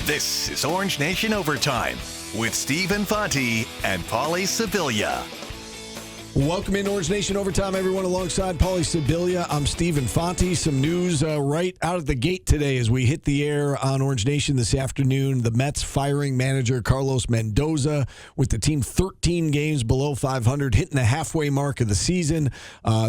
This is Orange Nation Overtime with Steve Infanti and Paulie Scibilia. Welcome in Orange Nation Overtime, everyone. Alongside Paulie Scibilia, I'm Steve Infanti. Some news right out of the gate today as we hit the air on Orange Nation this afternoon. The Mets firing manager Carlos Mendoza with the team 13 games below 500, hitting the halfway mark of the season.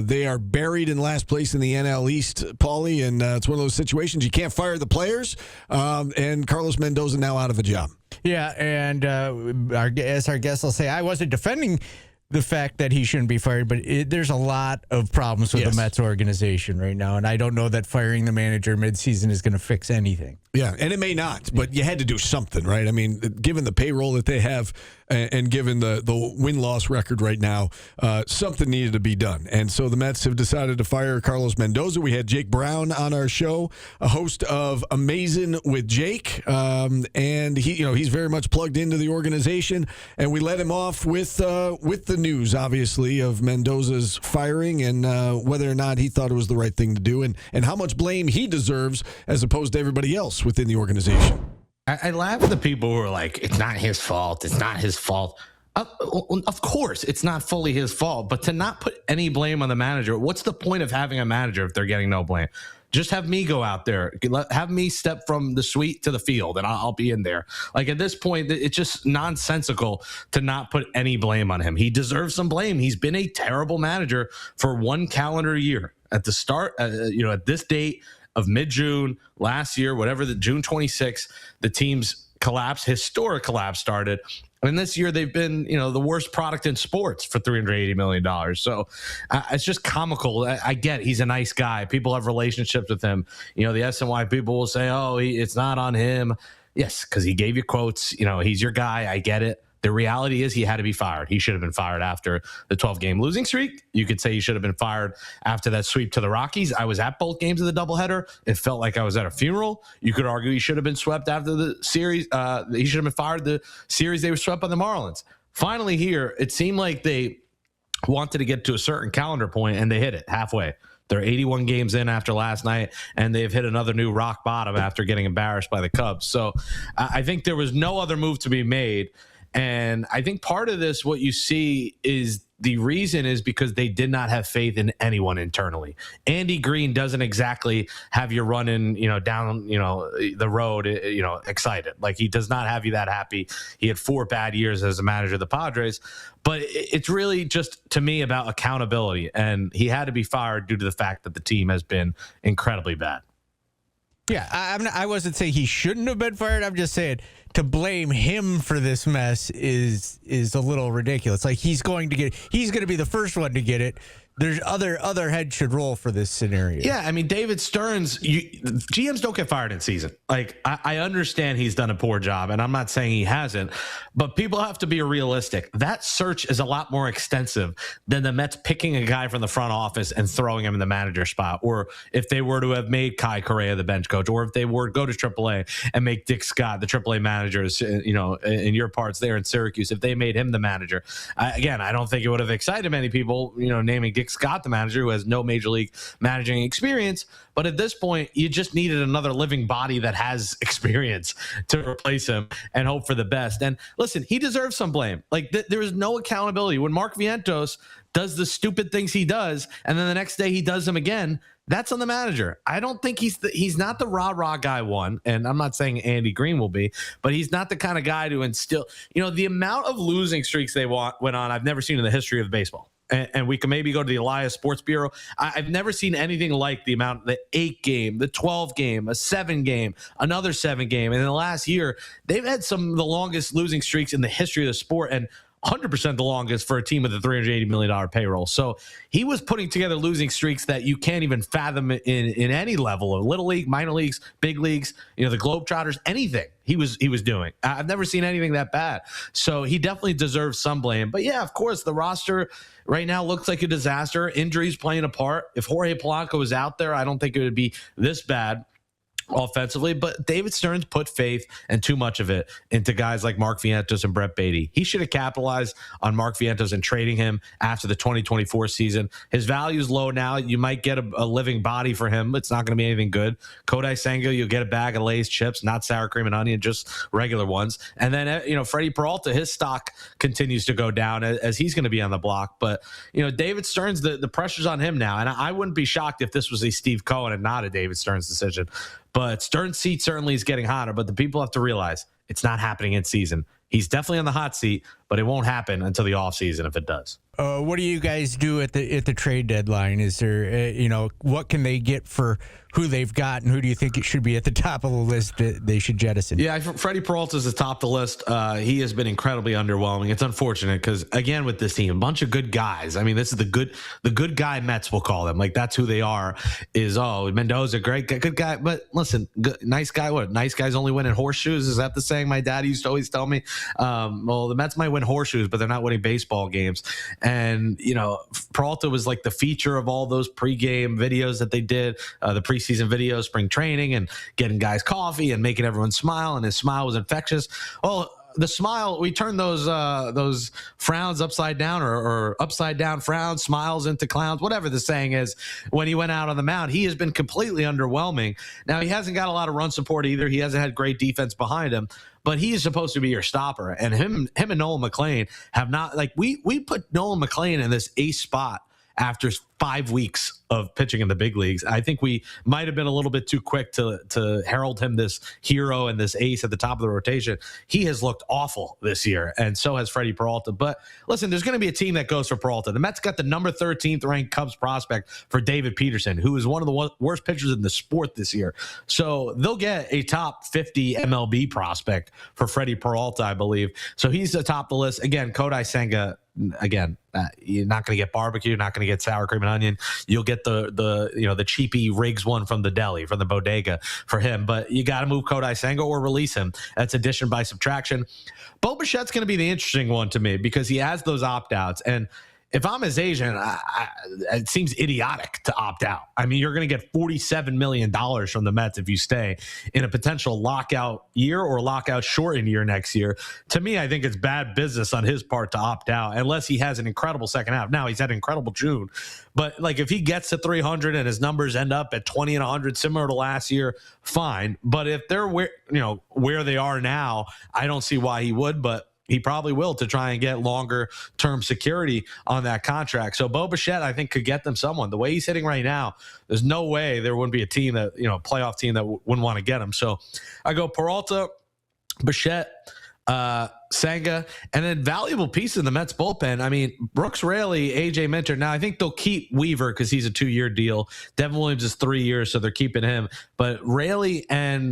They are buried in last place in the NL East, Paulie, and it's one of those situations you can't fire the players, and Carlos Mendoza now out of a job. Yeah, and as our guest will say, I wasn't defending the fact that he shouldn't be fired, but there's a lot of problems with the Mets organization right now, and I don't know that firing the manager midseason is going to fix anything. Yeah, and it may not, but you had to do something, right? I mean, given the payroll that they have and given the win-loss record right now, something needed to be done. And so the Mets have decided to fire Carlos Mendoza. We had Jake Brown on our show, a host of Amazing with Jake, and he's very much plugged into the organization, and we let him off with the news, obviously, of Mendoza's firing and whether or not he thought it was the right thing to do and how much blame he deserves as opposed to everybody else within the organization. I laugh at the people who are like, it's not his fault. It's not his fault. Of course, it's not fully his fault, but to not put any blame on the manager, what's the point of having a manager if they're getting no blame? Just have me go out there, have me step from the suite to the field, and I'll be in there. Like at this point, it's just nonsensical to not put any blame on him. He deserves some blame. He's been a terrible manager for one calendar year. At the start, at this date of mid-June last year, whatever, the June 26th, the team's historic collapse started. And this year they've been, the worst product in sports for $380 million. So it's just comical. I get he's a nice guy. People have relationships with him. The SNY people will say, it's not on him. Yes, because he gave you quotes. He's your guy. I get it. The reality is he had to be fired. He should have been fired after the 12-game losing streak. You could say he should have been fired after that sweep to the Rockies. I was at both games of the doubleheader. It felt like I was at a funeral. You could argue he should have been swept after the series. He should have been fired the series they were swept by the Marlins. Finally here, it seemed like they wanted to get to a certain calendar point, and they hit it halfway. They're 81 games in after last night, and they've hit another new rock bottom after getting embarrassed by the Cubs. So I think there was no other move to be made. And I think part of this, what you see is the reason is because they did not have faith in anyone internally. Andy Green doesn't exactly have you running, down, the road, excited. Like he does not have you that happy. He had 4 bad years as a manager of the Padres, but it's really just to me about accountability. And he had to be fired due to the fact that the team has been incredibly bad. Yeah, I wasn't saying he shouldn't have been fired. I'm just saying to blame him for this mess is a little ridiculous. Like he's going to be the first one to get it. There's other heads should roll for this scenario. Yeah, I mean, David Stearns, GMs don't get fired in season. Like, I understand he's done a poor job, and I'm not saying he hasn't, but people have to be realistic. That search is a lot more extensive than the Mets picking a guy from the front office and throwing him in the manager spot, or if they were to have made Kai Correa the bench coach, or if they were to go to AAA and make Dick Scott the AAA managers, in your parts there in Syracuse, if they made him the manager. Again, I don't think it would have excited many people, naming Dick Scott the manager, who has no major league managing experience. But at this point, you just needed another living body that has experience to replace him and hope for the best. And listen, he deserves some blame. Like there is no accountability. When Mark Vientos does the stupid things he does, and then the next day he does them again, that's on the manager. I don't think he's not the rah-rah guy one, and I'm not saying Andy Green will be, but he's not the kind of guy to instill, the amount of losing streaks they went on, I've never seen in the history of baseball. And we can maybe go to the Elias Sports Bureau. I've never seen anything like the amount, the 8-game, the 12-game, a 7-game, another 7-game. And in the last year, they've had some of the longest losing streaks in the history of the sport, and 100% the longest for a team with a $380 million payroll. So he was putting together losing streaks that you can't even fathom in any level of little league, minor leagues, big leagues, the Globetrotters, anything he was doing. I've never seen anything that bad. So he definitely deserves some blame. But yeah, of course, the roster right now looks like a disaster. Injuries playing a part. If Jorge Polanco was out there, I don't think it would be this bad. offensively, but David Stearns put faith and too much of it into guys like Mark Vientos and Brett Beatty. He should have capitalized on Mark Vientos and trading him after the 2024 season. His value is low now. You might get a living body for him. It's not going to be anything good. Kodai Senga, you'll get a bag of Lay's chips, not sour cream and onion, just regular ones. And then, Freddie Peralta, his stock continues to go down as he's going to be on the block. But, David Stearns, the pressure's on him now. And I wouldn't be shocked if this was a Steve Cohen and not a David Stearns decision. But Stearns' seat certainly is getting hotter, but the people have to realize it's not happening in season. He's definitely on the hot seat, but it won't happen until the offseason if it does. What do you guys do at the trade deadline? Is there, what can they get for who they've got, and who do you think it should be at the top of the list that they should jettison? Yeah, Freddie Peralta is the top of the list. He has been incredibly underwhelming. It's unfortunate because, again, with this team, a bunch of good guys. I mean, this is the good guy Mets, we'll call them. Like, that's who they are. Mendoza, great, good guy. But listen, nice guy. What? Nice guys only win in horseshoes. Is that the saying my dad used to always tell me? Well, the Mets might win horseshoes, but they're not winning baseball games. And, Peralta was like the feature of all those pregame videos that they did, the preseason videos, spring training, and getting guys coffee and making everyone smile. And his smile was infectious. Well, the smile, we turned those frowns upside down or upside down frowns, smiles into clowns, whatever the saying is. When he went out on the mound, he has been completely underwhelming. Now, he hasn't got a lot of run support either. He hasn't had great defense behind him, but he is supposed to be your stopper. And him and Nolan McLean have not, like, we put Nolan McLean in this ace spot after 5 weeks of pitching in the big leagues. I think we might have been a little bit too quick to herald him this hero and this ace at the top of the rotation. He has looked awful this year, and so has Freddie Peralta. But listen, there's going to be a team that goes for Peralta. The Mets got the number 13th ranked Cubs prospect for David Peterson, who is one of the worst pitchers in the sport this year. So they'll get a top 50 MLB prospect for Freddie Peralta, I believe. So he's atop the list. Again, Kodai Senga, you're not going to get barbecue, not going to get sour cream and onion. You'll get the cheapy Riggs one from the deli, from the bodega for him. But you got to move Kodai Senga or release him. That's addition by subtraction. Bo Bichette's going to be the interesting one to me because he has those opt-outs. And if I'm his agent, it seems idiotic to opt out. I mean, you're going to get $47 million from the Mets if you stay in a potential lockout year or lockout shortened year next year. To me, I think it's bad business on his part to opt out unless he has an incredible second half. Now, he's had an incredible June. But, like, if he gets to 300 and his numbers end up at 20 and 100, similar to last year, fine. But if they're where they are now, I don't see why he would, but he probably will to try and get longer term security on that contract. So Bo Bichette, I think, could get them someone. The way he's hitting right now, there's no way there wouldn't be a team that, playoff team that wouldn't want to get him. So I go Peralta, Bichette, Senga, and then valuable piece in the Mets bullpen. I mean, Brooks Raley, AJ Minter. Now, I think they'll keep Weaver because he's a 2-year deal. Devin Williams is 3 years, so they're keeping him. But Raley and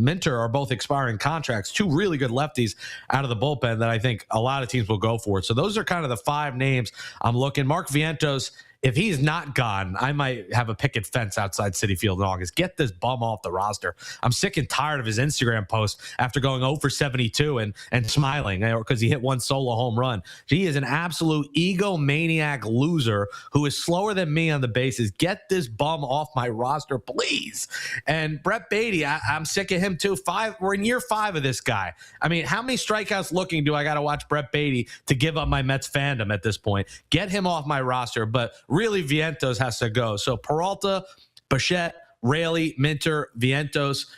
Minter are both expiring contracts. Two really good lefties out of the bullpen that I think a lot of teams will go for. So those are kind of the 5 names I'm looking. Mark Vientos, if he's not gone, I might have a picket fence outside Citi Field in August. Get this bum off the roster. I'm sick and tired of his Instagram post after going 0 for 72 and smiling because he hit one solo home run. He is an absolute egomaniac loser who is slower than me on the bases. Get this bum off my roster, please. And Brett Beatty, I'm sick of him too. We're in year 5 of this guy. I mean, how many strikeouts looking do I got to watch Brett Beatty to give up my Mets fandom at this point? Get him off my roster, but really, Vientos has to go. So Peralta, Bichette, Raley, Minter, Vientos,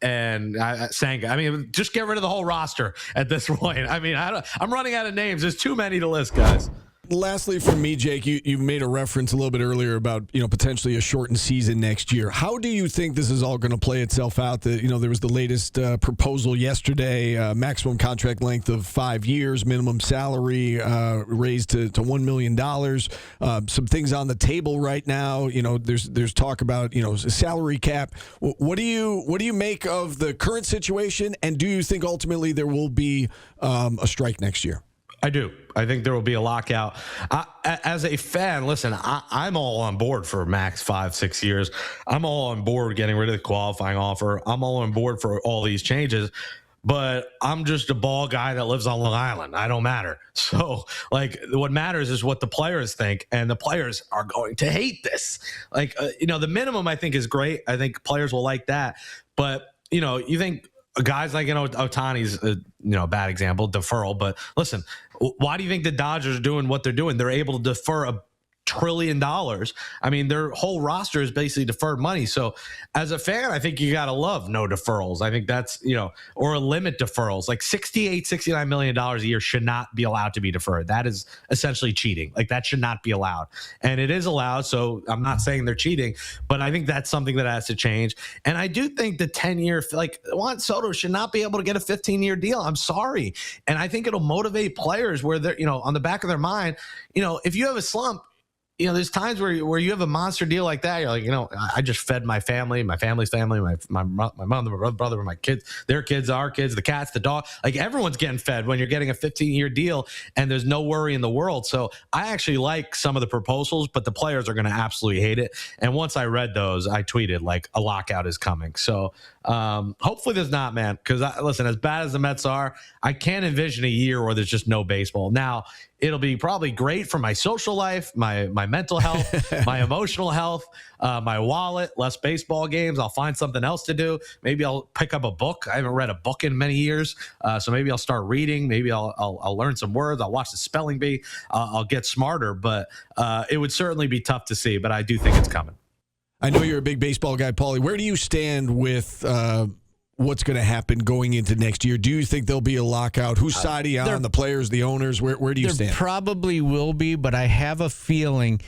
and Senga. I mean, just get rid of the whole roster at this point. I mean, I'm running out of names. There's too many to list, guys. Lastly, from me, Jake, you made a reference a little bit earlier about potentially a shortened season next year. How do you think this is all going to play itself out? There was the latest proposal yesterday, maximum contract length of 5 years, minimum salary raised to $1 million. Some things on the table right now. There's talk about a salary cap. What do you make of the current situation, and do you think ultimately there will be a strike next year? I do. I think there will be a lockout. As a fan, listen, I'm all on board for max 5-6 years. I'm all on board getting rid of the qualifying offer. I'm all on board for all these changes. but I'm just a ball guy that lives on Long Island. I don't matter. So, like, what matters is what the players think, and the players are going to hate this. Like, the minimum I think is great. I think players will like that. But, you think guys like, Ohtani's, a bad example, deferral. But listen, why do you think the Dodgers are doing what they're doing? They're able to defer $1 trillion. I mean, their whole roster is basically deferred money. So as a fan, I think you got to love no deferrals. I think that's, or limit deferrals. Like $69 million a year should not be allowed to be deferred. That is essentially cheating. Like, that should not be allowed. And it is allowed. So I'm not saying they're cheating, but I think that's something that has to change. And I do think the 10-year, like, Juan Soto should not be able to get a 15-year deal. I'm sorry. And I think it'll motivate players where they're, on the back of their mind, if you have a slump, there's times where you have a monster deal like that. You're like, I just fed my family, my family's family, my mom, my brother, my kids, their kids, our kids, the cats, the dog. Like, everyone's getting fed when you're getting a 15-year deal and there's no worry in the world. So I actually like some of the proposals, but the players are going to absolutely hate it. And once I read those, I tweeted, like, a lockout is coming. So hopefully there's not, man. Because, listen, as bad as the Mets are, I can't envision a year where there's just no baseball. Now, it'll be probably great for my social life, my mental health, my emotional health, my wallet, less baseball games. I'll find something else to do. Maybe I'll pick up a book. I haven't read a book in many years. So maybe I'll start reading. Maybe I'll learn some words. I'll watch the spelling bee. I'll get smarter. But it would certainly be tough to see. But I do think it's coming. I know you're a big baseball guy, Paulie. Where do you stand with what's going to happen going into next year? Do you think there'll be a lockout? Whose side are you on? The players, the owners? Where do you stand? There probably will be, but I have a feeling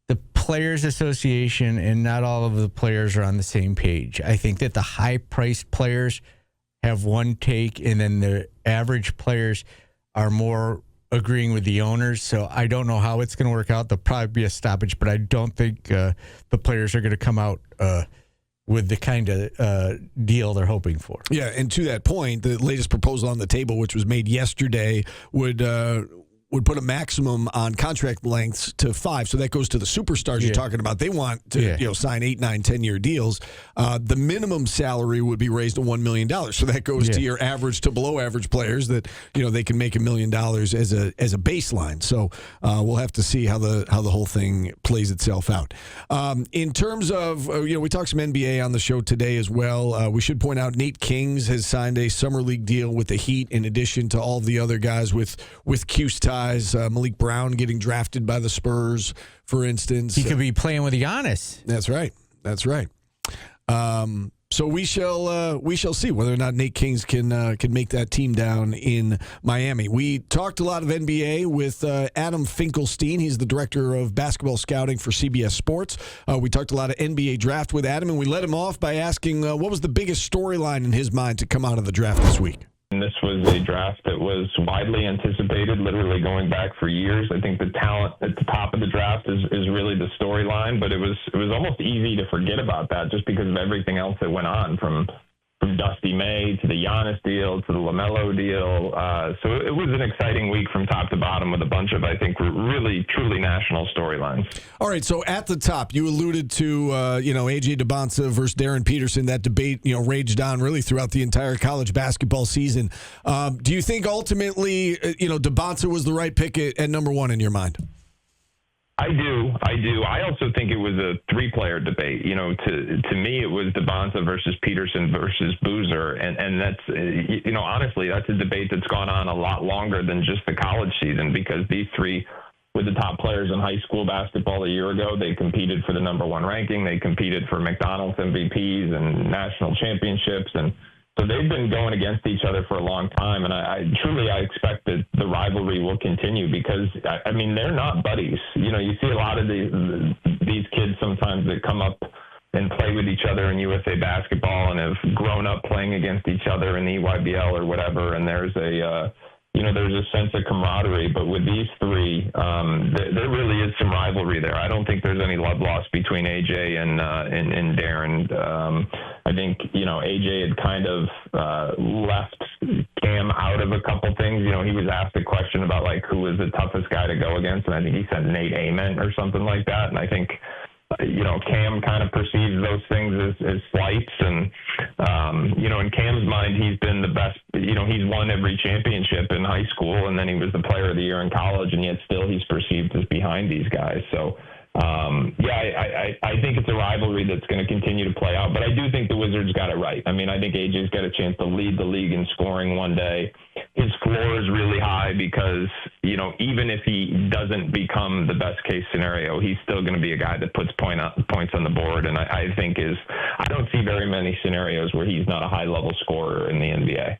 the Players Association and not all of the players are on the same page. I think that the high-priced players have one take, and then the average players are more agreeing with the owners. So I don't know how it's going to work out. There'll probably be a stoppage, but I don't think the players are going to come out with the kind of deal they're hoping for. Yeah, and to that point, the latest proposal on the table, which was made yesterday, would put a maximum on contract lengths to 5. So that goes to the superstars you're talking about. They want to sign 8, 9, 10-year deals. The minimum salary would be raised to $1 million. So that goes to your average to below average players that they can make $1 million as a baseline. So we'll have to see how the whole thing plays itself out. In terms of we talked some NBA on the show today as well. We should point out Nate Kings has signed a summer league deal with the Heat in addition to all the other guys with Cuse ties. Malik Brown getting drafted by the Spurs, for instance. He could be playing with Giannis. That's right. So we shall see whether or not Nate Kings can make that team down in Miami. We talked a lot of NBA with Adam Finkelstein. He's the director of basketball scouting for CBS Sports. We talked a lot of NBA draft with Adam, and we let him off by asking what was the biggest storyline in his mind to come out of the draft this week. And this was a draft that was widely anticipated, literally going back for years. I think the talent at the top of the draft is really the storyline, but it was almost easy to forget about that just because of everything else that went on from Dusty May to the Giannis deal to the LaMelo deal. So it was an exciting week from top to bottom with a bunch of, I think, really, truly national storylines. All right, so at the top, you alluded to, A.J. DeBonsa versus Darren Peterson. That debate, raged on really throughout the entire college basketball season. Do you think ultimately, DeBonsa was the right pick at number 1 in your mind? I do. I also think it was a 3-player debate. To me, it was DeBonsa versus Peterson versus Boozer. And that's, honestly, that's a debate that's gone on a lot longer than just the college season because these 3 were the top players in high school basketball a year ago. They competed for the number 1 ranking. They competed for McDonald's MVPs and national championships. And so they've been going against each other for a long time, and I truly expect that the rivalry will continue because, I mean, they're not buddies. You see a lot of these kids sometimes that come up and play with each other in USA basketball and have grown up playing against each other in the EYBL or whatever, and there's a sense of camaraderie. But with these 3, there really is some rivalry there. I don't think there's any love lost between AJ and Darren. I think, AJ had kind of left Cam out of a couple things. He was asked a question about, who was the toughest guy to go against, and I think he said Nate Ament or something like that. And I think, Cam kind of perceives those things as slights. And In Cam's mind, he's been the best. He's won every championship in high school, and then he was the player of the year in college, and yet still he's perceived as behind these guys. So, I think it's a rivalry that's going to continue to play out. But I do think the Wizards got it right. I mean, I think AJ's got a chance to lead the league in scoring one day. His floor is really high because, even if he doesn't become the best case scenario, he's still going to be a guy that puts points on the board. And I think I don't see very many scenarios where he's not a high level scorer in the NBA.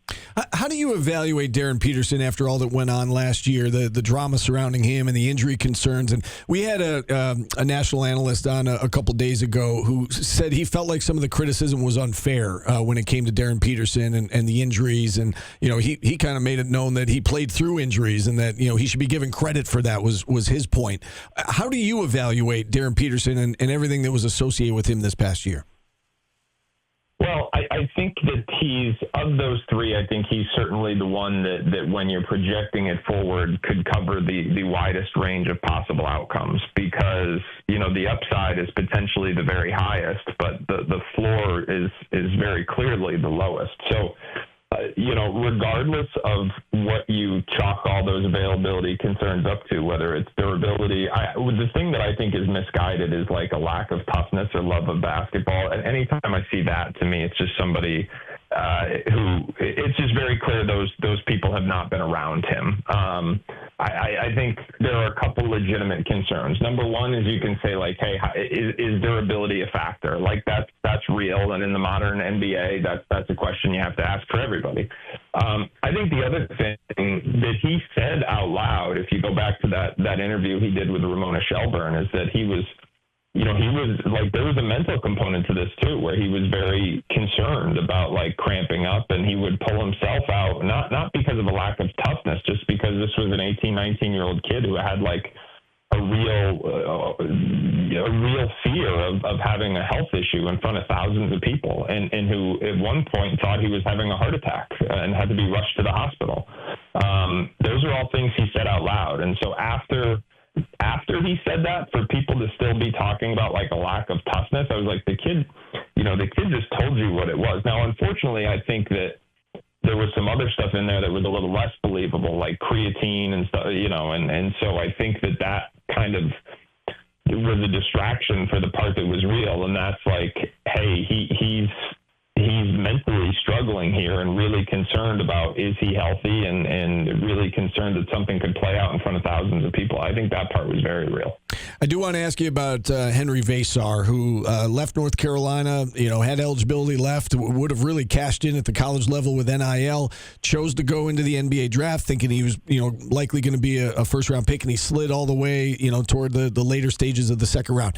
How do you evaluate Darren Peterson after all that went on last year, the drama surrounding him and the injury concerns? And we had a national analyst on a couple days ago who said he felt like some of the criticism was unfair when it came to Darren Peterson and the injuries. And, he kind of made it known that he played through injuries and that, he should be given credit for that was his point. How do you evaluate Darren Peterson and everything that was associated with him this past year? Well, I think that of those three, I think he's certainly the one that when you're projecting it forward could cover the widest range of possible outcomes because, the upside is potentially the very highest, but the floor is very clearly the lowest. So, regardless of what you chalk all those availability concerns up to, whether it's durability, the thing that I think is misguided is like a lack of toughness or love of basketball. And anytime I see that, to me, it's just somebody who it's just very clear those people have not been around him. I think there are a couple legitimate concerns. Number one is you can say like, hey, is durability a factor? Like that's real, and in the modern NBA, that's a question you have to ask for everybody. I think the other thing that he said out loud, if you go back to that interview he did with Ramona Shelburne, is that he was like, there was a mental component to this too, where he was very concerned about like cramping up, and he would pull himself out, not because of a lack of toughness, just because this was an 18, 19-year-old kid who had like a real fear of having a health issue in front of thousands of people, and who at one point thought he was having a heart attack and had to be rushed to the hospital. Those are all things he said out loud. And so after he said that, for people to still be talking about like a lack of toughness, I was like, the kid just told you what it was. Now, unfortunately, I think that there was some other stuff in there that was a little less believable, like creatine and stuff, and so I think that kind of was a distraction for the part that was real. And that's like, hey, he's mentally struggling here and really concerned about, is he healthy, and really concerned that something could play out in front of thousands of people. I think that part was very real. I do want to ask you about Henry Vasar, who left North Carolina, had eligibility left, would have really cashed in at the college level with NIL, chose to go into the NBA draft thinking he was, likely going to be a first-round pick, and he slid all the way, toward the later stages of the second round.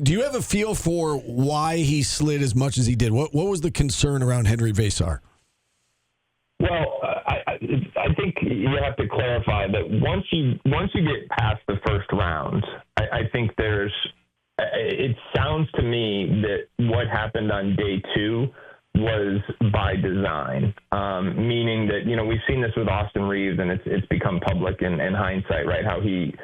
Do you have a feel for why he slid as much as he did? What was the concern around Henry Vasar? Well, I think you have to clarify that once you get past the first round, I think it sounds to me that what happened on day two was by design, meaning that, we've seen this with Austin Reeves, and it's become public in hindsight, right? How he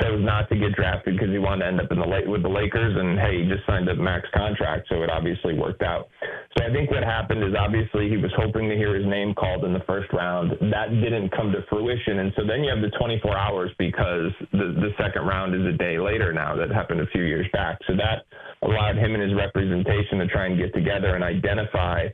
chose not to get drafted because he wanted to end up with the Lakers, and hey, he just signed a max contract, so it obviously worked out. So I think what happened is obviously he was hoping to hear his name called in the first round. That didn't come to fruition, and so then you have the 24 hours because the second round is a day later now. That happened a few years back. So that allowed him and his representation to try and get together and identify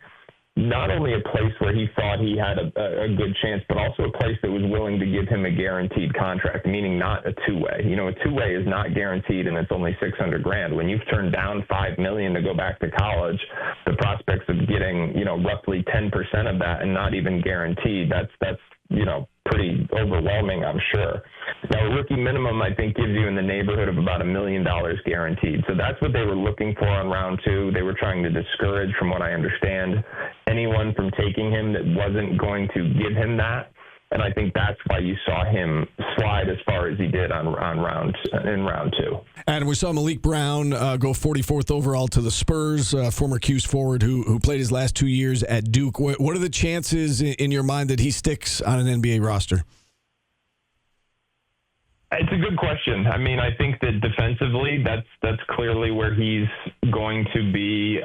not only a place where he thought he had a good chance, but also a place that was willing to give him a guaranteed contract, meaning not a two-way. A two-way is not guaranteed, and it's only $600,000. When you've turned down $5 million to go back to college, the prospects of getting, roughly 10% of that and not even guaranteed, that's pretty overwhelming, I'm sure. Now, a rookie minimum, I think, gives you in the neighborhood of about $1 million guaranteed. So that's what they were looking for on round two. They were trying to discourage, from what I understand, anyone from taking him that wasn't going to give him that. And I think that's why you saw him slide as far as he did in round two. And we saw Malik Brown go 44th overall to the Spurs, former Cuse forward who played his last 2 years at Duke. What are the chances in your mind that he sticks on an NBA roster? It's a good question. I mean, I think that defensively, that's clearly where he's going to be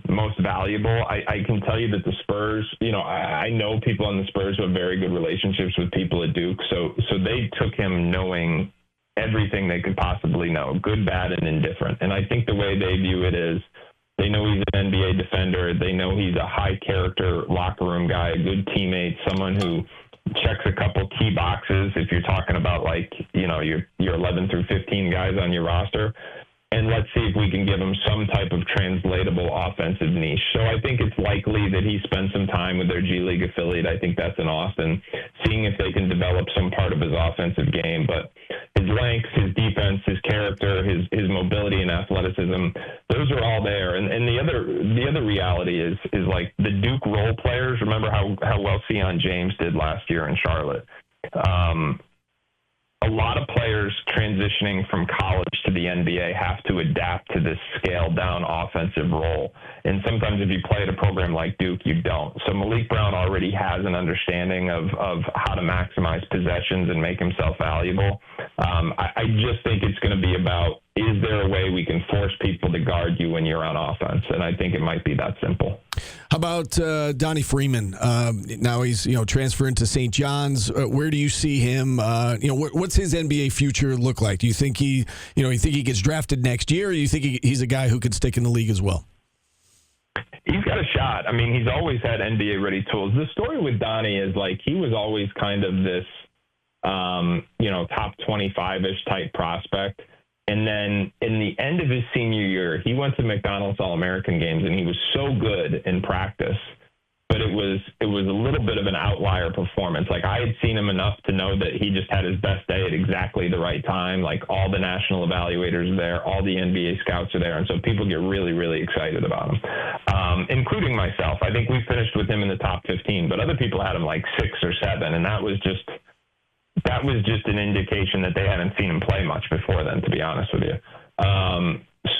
most valuable. I can tell you that the Spurs, I know people on the Spurs who have very good relationships with people at Duke, so they took him knowing everything they could possibly know, good, bad, and indifferent. And I think the way they view it is they know he's an NBA defender. They know he's a high-character locker room guy, a good teammate, someone who checks a couple key boxes if you're talking about your 11 through 15 guys on your roster. And let's see if we can give him some type of translatable offensive niche. So I think it's likely that he spends some time with their G League affiliate. I think that's in Austin, seeing if they can develop some part of his offensive game. But his length, his defense, his character, his mobility and athleticism, those are all there. And the other reality is like the Duke role players. Remember how well Sion James did last year in Charlotte. A lot of players transitioning from college to the NBA have to adapt to this scaled down offensive role. And sometimes if you play at a program like Duke, you don't. So Malik Brown already has an understanding of how to maximize possessions and make himself valuable. I just think it's going to be about, is there a way we can force people to guard you when you're on offense? And I think it might be that simple. How about Donnie Freeman? Now he's transferring to St. John's. Where do you see him? What's his NBA future look like? Do you think you think he gets drafted next year, or do you think he's a guy who could stick in the league as well? He's got a shot. I mean, he's always had NBA ready tools. The story with Donnie is he was always kind of this top 25-ish type prospect. And then in the end of his senior year, he went to McDonald's All-American games, and he was so good in practice. But it was a little bit of an outlier performance. I had seen him enough to know that he just had his best day at exactly the right time. All the national evaluators are there, all the NBA scouts are there, and so people get really, really excited about him, including myself. I think we finished with him in the top 15, but other people had him 6 or 7, and that was just an indication that they hadn't seen him play much before then, to be honest with you.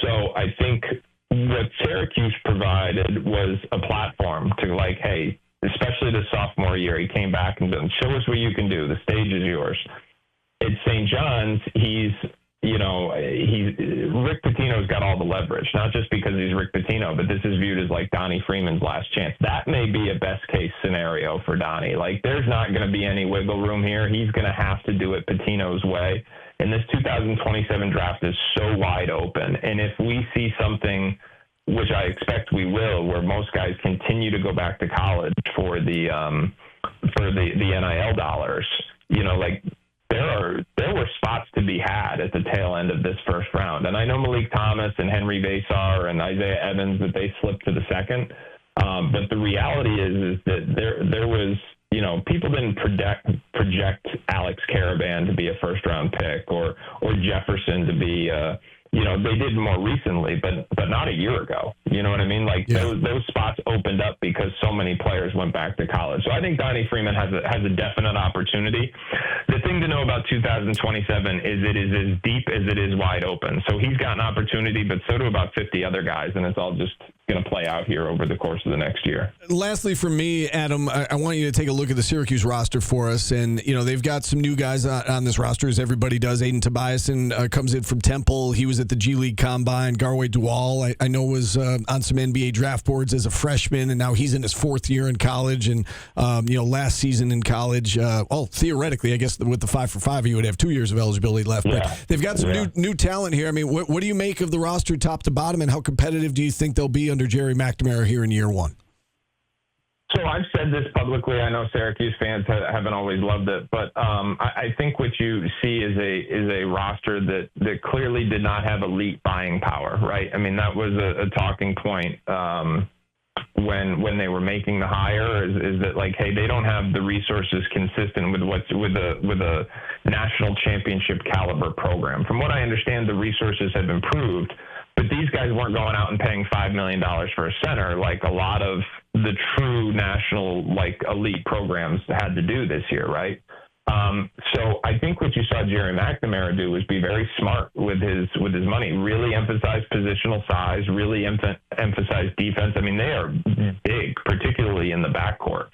So I think what Syracuse provided was a platform to hey, especially the sophomore year, he came back and said, show us what you can do. The stage is yours. At St. John's, Rick Pitino's got all the leverage, not just because he's Rick Pitino, but this is viewed as Donnie Freeman's last chance. That may be a best case scenario for Donnie. There's not going to be any wiggle room here. He's going to have to do it Pitino's way. And this 2027 draft is so wide open. And if we see something, which I expect we will, where most guys continue to go back to college for the NIL dollars, there were spots to be had at the tail end of this first round. And I know Malik Thomas and Henry Vasar and Isaiah Evans, that they slipped to the second. But the reality is that there was, people didn't project Alex Caravan to be a first round pick or Jefferson to be, they did more recently, but not a year ago. You know what I mean? Those spots opened up because so many players went back to college. So I think Donnie Freeman has a definite opportunity. The thing to know about 2027 is it is as deep as it is wide open. So he's got an opportunity, but so do about 50 other guys, and it's all just going to play out here over the course of the next year. Lastly, for me, Adam, I want you to take a look at the Syracuse roster for us. And, they've got some new guys on this roster, as everybody does. Aiden Tobiasen comes in from Temple. He was at the G League Combine. Garway Dual, I know, was on some NBA draft boards as a freshman, and now he's in his 4th year in college. And, last season in college, theoretically, I guess with the 5-for-5, he would have 2 years of eligibility left. Yeah. But they've got some new talent here. I mean, what do you make of the roster top to bottom, and how competitive do you think they'll be under Jerry McNamara here in year 1? So I've said this publicly. I know Syracuse fans haven't always loved it, but I think what you see is a roster that clearly did not have elite buying power, right? I mean, that was a talking point when they were making the hire is that hey, they don't have the resources consistent with a national championship caliber program. From what I understand, the resources have improved. But these guys weren't going out and paying $5 million for a center like a lot of the true national elite programs had to do this year, right? So I think what you saw Jerry McNamara do was be very smart with his money, really emphasize positional size, really emphasize defense. I mean, they are big, particularly in the backcourt.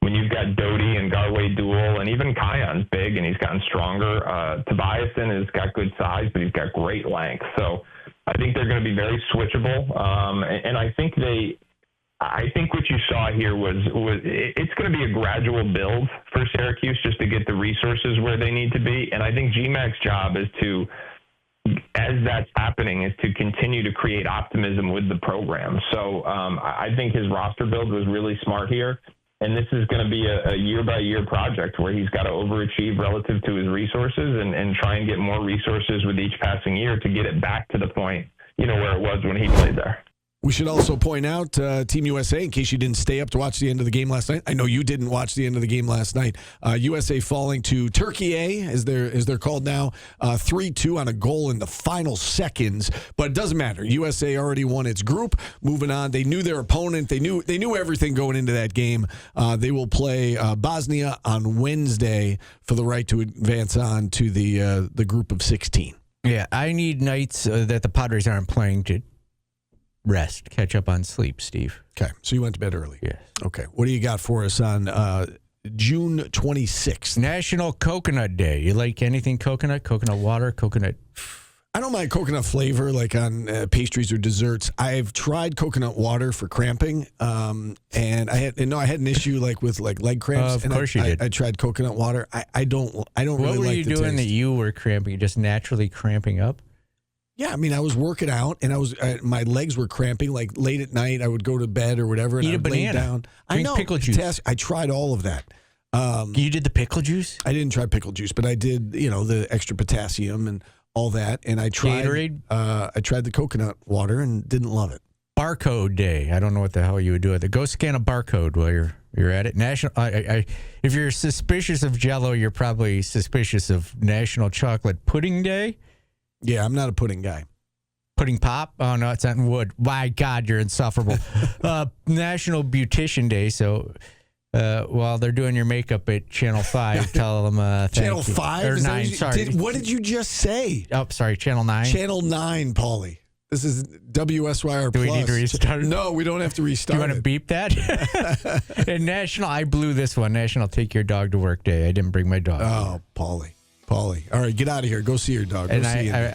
when you've got Doty and Garway Duel, and even Kion's big, and he's gotten stronger. Tobiasen has got good size, but he's got great length. So I think they're going to be very switchable. And I think what you saw here was it's going to be a gradual build for Syracuse just to get the resources where they need to be. And I think GMAC's job is to, as that's happening, is to continue to create optimism with the program. So I think his roster build was really smart here. And this is going to be a year-by-year project where he's got to overachieve relative to his resources and try and get more resources with each passing year to get it back to the point, where it was when he played there. We should also point out Team USA, in case you didn't stay up to watch the end of the game last night. I know you didn't watch the end of the game last night. USA falling to Turkey A, as they're called now, 3-2 on a goal in the final seconds. But it doesn't matter. USA already won its group. Moving on, they knew their opponent. They knew everything going into that game. They will play Bosnia on Wednesday for the right to advance on to the group of 16. Yeah, I need nights that the Padres aren't playing to rest, catch up on sleep, Steve. Okay, so you went to bed early. Yes. Okay, what do you got for us on June 26th? National Coconut Day. You like anything coconut? Coconut water? Coconut? I don't mind coconut flavor, like on pastries or desserts. I've tried coconut water for cramping, and I had an issue with leg cramps. Of course you did. I tried coconut water. I don't really like the taste. What were you doing that you were cramping? Just naturally cramping up? Yeah, I mean, I was working out, and my legs were cramping. Like late at night, I would go to bed or whatever, and Eat a I'd lay banana. down. Drink I know pickle juice. I tried all of that. You did the pickle juice? I didn't try pickle juice, but I did, the extra potassium and all that. And I tried Gatorade? I tried the coconut water and didn't love it. Barcode Day. I don't know what the hell you would do with it. Go scan a barcode while you're at it. National. If you're suspicious of Jell-O, you're probably suspicious of National Chocolate Pudding Day. Yeah, I'm not a pudding guy. Pudding pop? Oh, no, it's not in wood. My God, you're insufferable. National Beautician Day. So while they're doing your makeup at Channel 5, tell them thank Channel you. 5? Or 9, sorry. What did you just say? Oh, sorry, Channel 9. Channel 9, Paulie. This is WSYR+. Do we need to restart it? No, we don't have to restart Do you want to beep that? And National, I blew this one. National Take Your Dog to Work Day. I didn't bring my dog. Oh, Paulie. All right, get out of here. Go see your dog. And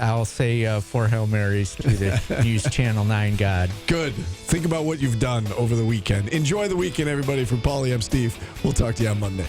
I'll say 4 Hail Marys to the use Channel 9 God. Good. Think about what you've done over the weekend. Enjoy the weekend, everybody. From Paulie, I'm Steve. We'll talk to you on Monday.